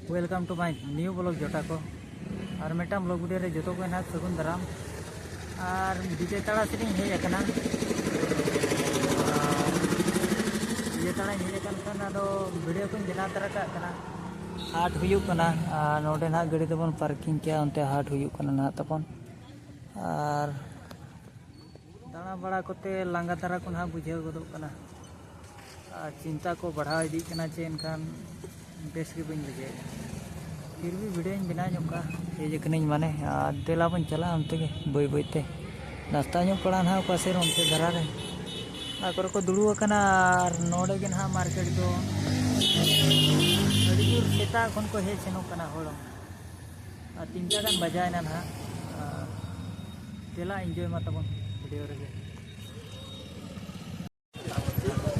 welcome to my new blog जोटा को और मेटा ब्लॉग वीडियो रे जो को ना सगुन दाराम और विजय ताड़ा से हेज आकना विजय ताड़ा हेज आकन वीडियो को बना तरह का हाट हुयुकना नोडे ना गाड़ी तबन पार्किंग किया उनते हाट हुयुकना ना तबन और दाना बड़ा कोते लांगा तारा को ना बुझे गदोकना चिंता को बढ़ा इदी कना चे इनखान बेस के बन बुझे फिर भी वीडियो बना का हेजकनी माने देला बन चला अंते के बई बईते नाश्ता पड़ा ना पासे उनते धरा रे आकर को दुड़ू कना नोडे के ना मार्केट दो अड़ीजूर सेता खन को हेज सेनो कना होड़ 3टा गान बजायना ना देला एंजॉय मा तबन वीडियो रे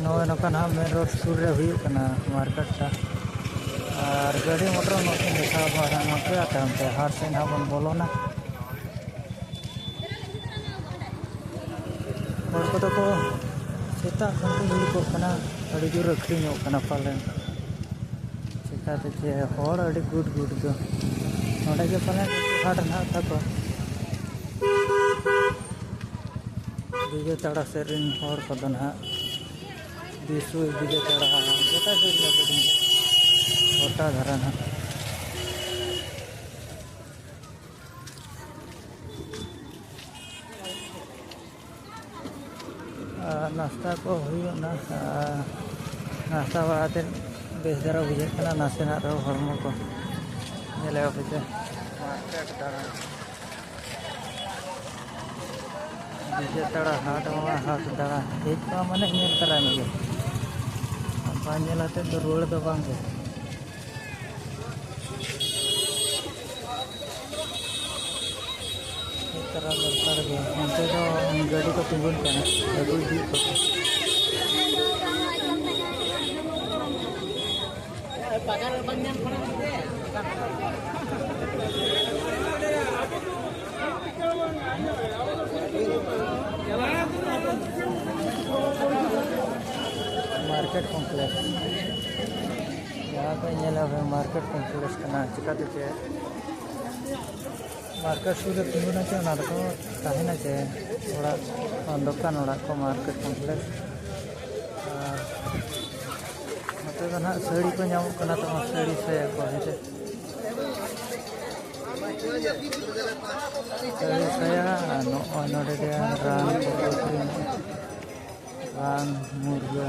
नोए नोकन हा मेन रोड सुर रे हुई कना मार्केट टा और गाड़ी मोटर नोके देखा बारा नोके आते हमते हार से ना बन बोलो ना और को सेता खन को हुई को कना अड़ी जोर अखरी कना पालन चिकाते चे होड़ अड़ी गुड गुड दो नोडे के पाले हाट ना था को विजय ताड़ा सेरिन होड़ को दो ना दिसु विजय ताड़ा गोटा से लगे गोटा धरा ना नाश्ता को हुई ना नाश्ता बाते बेस धरा बुझे कना नासे ना रहो हरमो को नेले बुझे मार्केट दारा विजय ताड़ा हाट दाड़ा हेज का माने नेल तरा में पांजलाते तो रोड दो बांगे तरह दरकार गए उनसे तो गाड़ी को तिगुन करना अभी भी मार्केट कॉम्प्लेक्स यहाँ पे ये मार्केट कॉम्प्लेक्स करना चिकाते चे मार्केट सूर्य तिगुना चे ना तो कहना चे थोड़ा दुकान ओड़ा को मार्केट कॉम्प्लेक्स मतलब तो ना साड़ी को नाम करना तो साड़ी से को है sari saya no de ran murga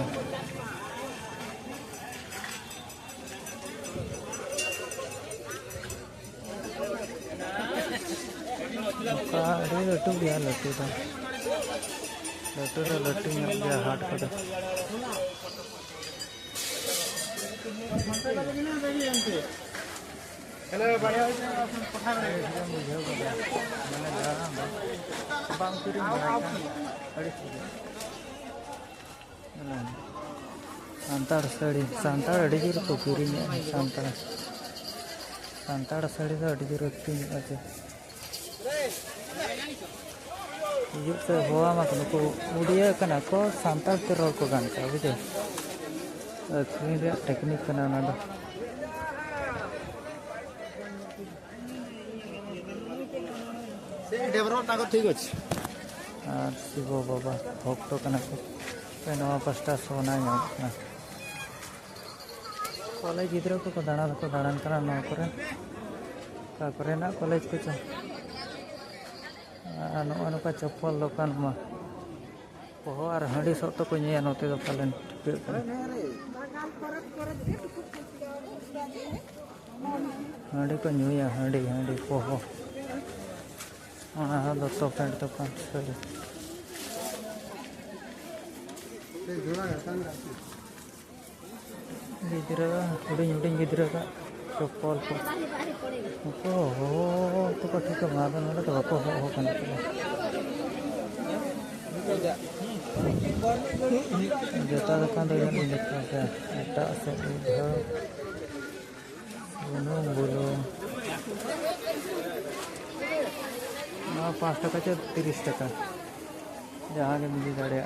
अरे लट्टू गया लट्टू गया हाट को हेलो बढ़िया पठा रे मुझे मैंने बांग पूरी अड़ी सांताड़ साड़ी सांताड़ अड़ी जोर को पूरी सांताड़ साड़ी तो अड़ी जोर तीन अच्छे हिजुग से हुआ मत नुको उड़िया कना को सांताड़ ते रोड को गान का बुझे अखरीन रे टेक्निक कना ना दो से डेवलप ना को ठीक अछि और शिव बाबा भक्त कना को पेनवा पास्टा सोना ना कॉलेज गिद्रा को दाड़ान कना न करे का करे ना कॉलेज को नौका चप्पल दुकान में पोहो और हांडी सब तो को नोते तो पालन हांडी को नुया हांडी पोहो दत्तो पैंट दुकान गिद्रा हुडिंग गिद्रा का चप्पल को हो तो को ठीक है ना तो को हो कन जता दुकान तो ये लिखा है एटा से बोलो ना 5 टका से 30 टका जहाँ के मिली गाड़िया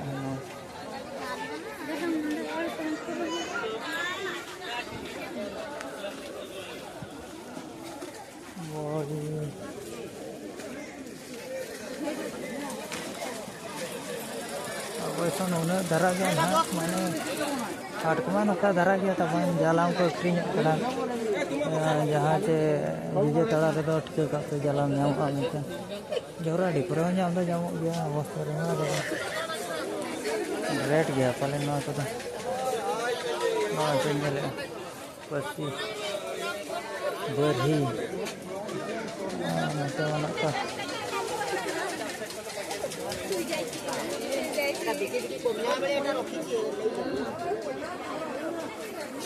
तो उन धारा गया ना माने हाट को नौका धारा गया तब जालाम को अक्री जहाँ से विजय तड़ा रे ठिका करते जालाम नामा मिलते जोरा डिपरे नाम गया अवस्था रेट गया पाले ना तो पसी बरही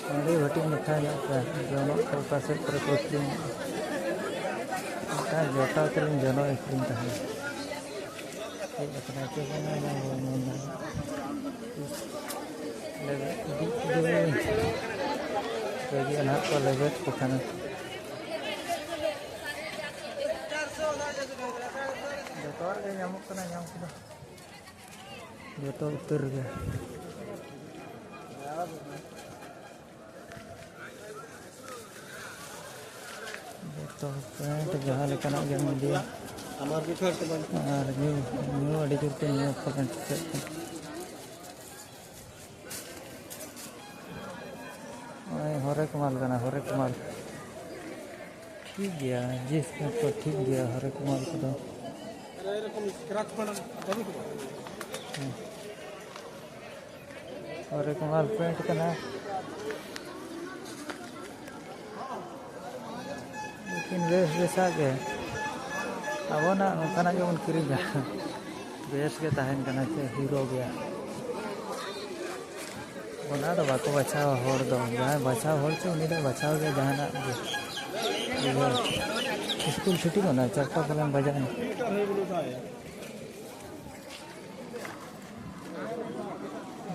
अड़ी भटी लिखा जाता है जोनो को पास पर कोची का जोटा कर जोनो एक्रीन तहन ए अपना के बना लेवे लगे अनाथ को लेवे को खाना जोटोर के nyamuk kena nyamuk जोटो उतर गया तो पैंट जहाँ लेकर गया दिया और न्यू अड़ी जुड़ते न्यू पैंट हरे कमाल करना हरे कमाल ठीक गया जिस तो ठीक गया हरे कमाल को तो हरे कमाल पैंट करना लेकिन बेसा के अब ना नौकाना जब किरीजा बेस के तहन करना चाहिए हीरो गया बना तो बाको बचाव होड़ दो जहाँ बचाव होड़ से उन्हीं बचाव के जहाँ स्कूल छुट्टी को ना चरका कलम बजाए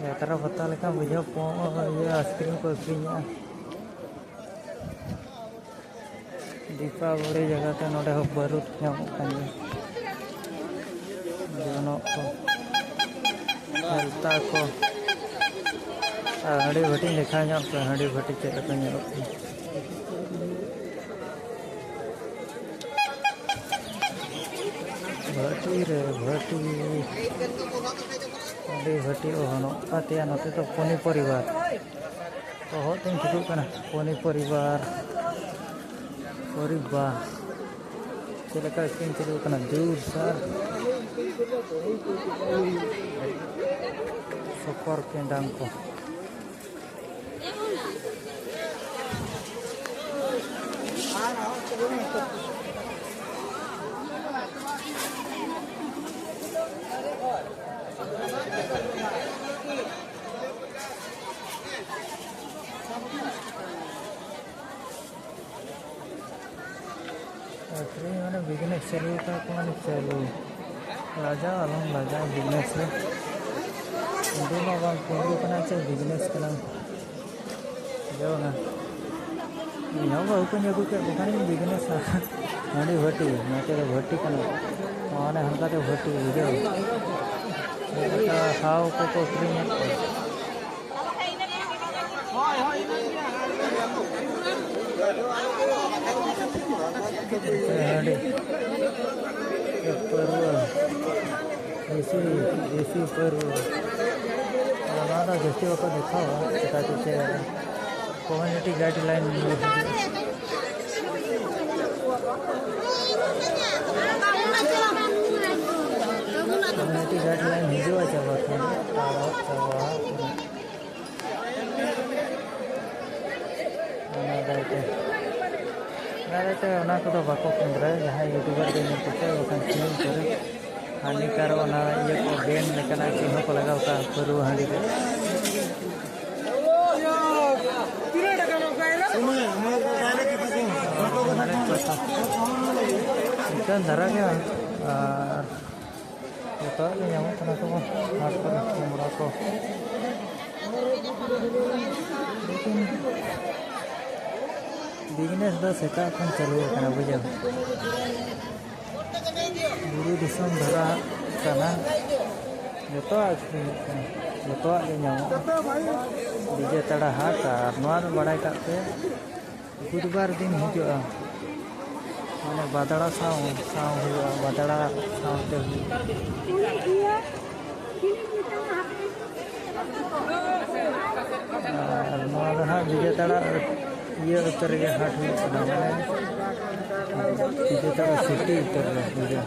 यात्रा पता लेका बुझा ये आइसक्रीम को अक्रीना दीपावली जगह ते नोडे हो बारूद जोनो को हेल्ता को हड़ी भटी लिखा हड़ी भटी चेक भटी रे भटी हड़ी भटी ओहनोते नोते तो पोनी परिवार तो होते ठिक पोनी परिवार परिवार चलका स्क्रीन चलू दूर सर सफर केंडांग को मैंने बिजनेस चालू का मैंने चालू लाजा अलम लाजा बिजनेस है दोनों बांग पंद्रह करना चाहिए बिजनेस करना जाओ ना यहाँ पर ऊपर जाकर क्या दुकान में बिजनेस हंडी भट्टी मैं तो भट्टी करना माने हल्का तो भट्टी जाओ खाओ को फ्री में देसी पर जैसे वो देखा कम्युनिटी गाइडलाइन कम्युनिटी गाइडलाइन हिजुआ चाबा को बाको केंद्र जहाँ यूट्यूबर के फिल्म करे हानिकार ये को बैन लेकिन चिन्ह को लगा परू हाँडी इतना धरा गया तो हाथ पर कैमरा को लेकिन बिजनेस दो सेटा चालू बुझे बुरु दिसम धरा जो विजय तड़ा हाट और बड़ा पे बुधवार दिन हिजुआ मैंने बादड़ा बादड़ा सावते और नवा दो हां विजेताड़ा ये उत्तर के हाट हुई कना माने विजेताड़ा सिटी उत्तर रे